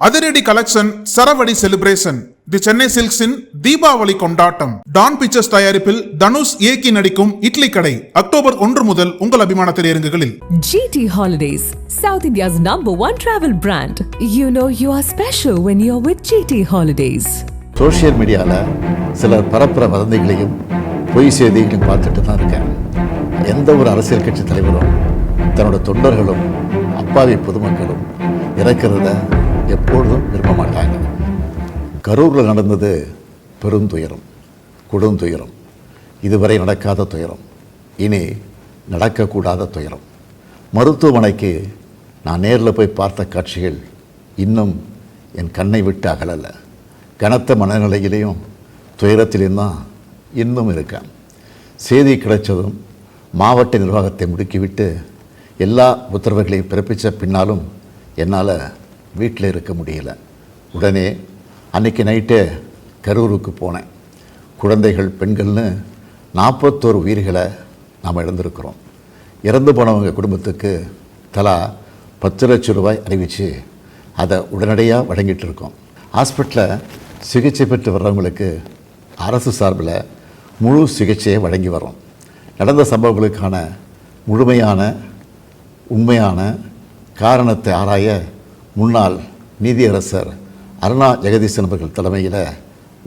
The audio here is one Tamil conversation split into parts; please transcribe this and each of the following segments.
அதிரடி கலெக்ஷன் சரவடி செலிப்ரேஷன் தி சென்னை சில்க்ஸின் தீபாவளி கொண்டாட்டம் டான் பிக்சர்ஸ் தயாரிப்பில் தனுஷ் இயக்கி நடிக்கும் இட்லி கடை அக்டோபர் 1 முதல் உங்கள் அபிமான திரையரங்குகளில். GT Holidays, South India's #1 travel brand. You know you are special when you're with GT Holidays. Social மீடியாவில் சிலர் பரப்புற வதந்திகளையும் பொய் செய்திகளையும் பார்த்துட்டு தான் இருக்கேன். எந்த ஒரு அரசியல் கட்சி தலைவரும் தன்னோட தொண்டர்களும் அப்பாவி பொதுமக்களும் இறக்கிறத எப்பொழுதும் விரும்ப மாட்டாங்க. கரூரில் நடந்தது பெருந்துயரம், கொடுந்துயரம், இதுவரை நடக்காத துயரம், இனி நடக்கக்கூடாத துயரம். மருத்துவமனைக்கு நான் நேரில் போய் பார்த்த காட்சிகள் இன்னும் என் கண்ணை விட்டு அகலலை. கனத்த மனநிலையிலையும் துயரத்திலையும் தான் இன்னும் இருக்கேன். செய்தி கிடைச்சதும் மாவட்ட நிர்வாகத்தை முடுக்கிவிட்டு எல்லா உத்தரவுகளையும் பிறப்பித்த பின்னாலும் என்னால் வீட்டில் இருக்க முடியல. உடனே அன்றைக்கி நைட்டே கரூருக்கு போனேன். குழந்தைகள், பெண்கள்னு 41 உயிர்களை நாம் இழந்திருக்கிறோம். இறந்து போனவங்க குடும்பத்துக்கு தலா 10 லட்சம் ரூபாய் அறிவித்து அதை உடனடியாக வழங்கிட்டு இருக்கோம். ஹாஸ்பிட்டலில் சிகிச்சை பெற்று வர்றவங்களுக்கு அரசு சார்பில் முழு சிகிச்சையை வழங்கி வரோம். நடந்த சம்பவங்களுக்கான முழுமையான உண்மையான காரணத்தை ஆராய முன்னாள் நீதியரசர் அருணா ஜெகதீசன் அவர்கள் தலைமையில்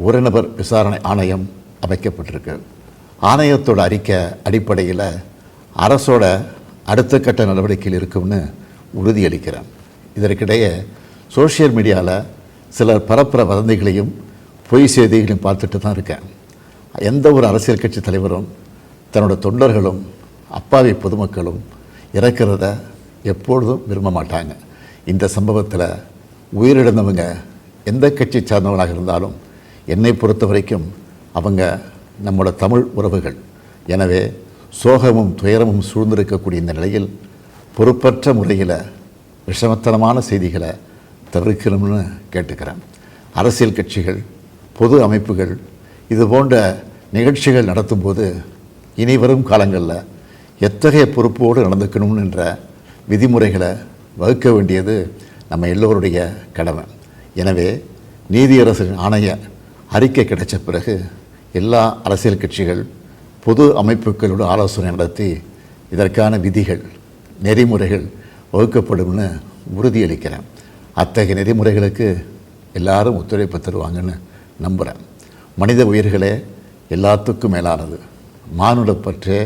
ஒரு நபர் விசாரணை ஆணையம் அமைக்கப்பட்டிருக்கு. ஆணையத்தோட அறிக்கை அடிப்படையில் அரசோட அடுத்த கட்ட நடவடிக்கையில் இருக்கும்னு உறுதியளிக்கிறேன். இதற்கிடையே சோசியல் மீடியாவில் சிலர் பரப்புற வதந்திகளையும் பொய் செய்திகளையும் பார்த்துட்டு தான் இருக்கேன். எந்த ஒரு அரசியல் கட்சி தலைவரும் தன்னோட தொண்டர்களும் அப்பாவி பொதுமக்களும் இறக்கிறத எப்பொழுதும் விரும்ப மாட்டாங்க. இந்த சம்பவத்தில் உயிரிழந்தவங்க எந்த கட்சி சார்ந்தவங்களாக இருந்தாலும் என்னை பொறுத்த வரைக்கும் அவங்க நம்மளோட தமிழ் உறவுகள். எனவே சோகமும் துயரமும் சூழ்ந்திருக்கக்கூடிய இந்த நிலையில் பொறுப்பற்ற முறையில் விஷமத்தனமான செய்திகளை தவிர்க்கணும்னு கேட்டுக்கிறேன். அரசியல் கட்சிகள், பொது அமைப்புகள் இது போன்ற நிகழ்ச்சிகள் நடத்தும்போது இனி வரும் காலங்களில் எத்தகைய பொறுப்போடு நடந்துக்கணும்ன்ற விதிமுறைகளை வகுக்க வேண்டியது நம்ம எல்லோருடைய கடமை. எனவே நீதியரசரின் ஆணைய அறிக்கை கிடைச்ச பிறகு எல்லா அரசியல் கட்சிகள், பொது அமைப்புகளோடு ஆலோசனை நடத்தி இதற்கான விதிகள், நெறிமுறைகள் வகுக்கப்படும்னு உறுதியளிக்கிறேன். அத்தகைய நெறிமுறைகளுக்கு எல்லாரும் ஒத்துழைப்பு தருவாங்கன்னு நம்புகிறேன். மனித உயிர்களே எல்லாத்துக்கும் மேலானது. மானுடப்பற்றே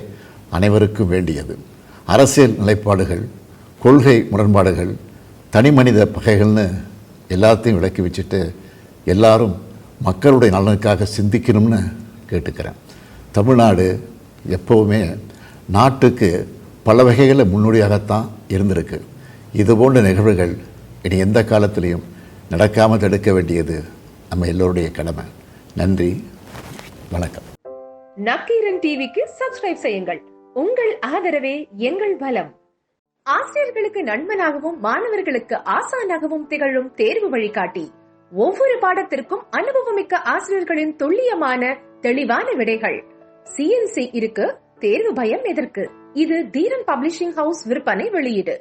அனைவருக்கும் வேண்டியது. அரசியல் நிலைப்பாடுகள், கொள்கை முரண்பாடுகள், தனி மனித பகைகள்னு எல்லாத்தையும் விலக்கி வச்சுட்டு எல்லாரும் மக்களுடைய நலனுக்காக சிந்திக்கணும்னு கேட்டுக்கிறேன். தமிழ்நாடு எப்போவுமே நாட்டுக்கு பல வகைகளில் முன்னோடியாகத்தான் இருந்திருக்கு. இதுபோன்ற நிகழ்வுகள் இனி எந்த காலத்திலையும் நடக்காமல் தடுக்க வேண்டியது நம்ம எல்லோருடைய கடமை. நன்றி, வணக்கம். நக்கீரன் டிவிக்கு சப்ஸ்கிரைப் செய்யுங்கள். உங்கள் ஆதரவே எங்கள் பலம். ஆசிரியர்களுக்கு நண்பனாகவும் மாணவர்களுக்கு ஆசானாகவும் திகழும் தேர்வு வழிகாட்டி. ஒவ்வொரு பாடத்திற்கும் அனுபவமிக்க ஆசிரியர்களின் துல்லியமான தெளிவான விடைகள். CNC இருக்கு, தேர்வு பயம் எதற்கு? இது தீரன் பப்ளிஷிங் ஹவுஸ் விற்பனை வெளியீடு.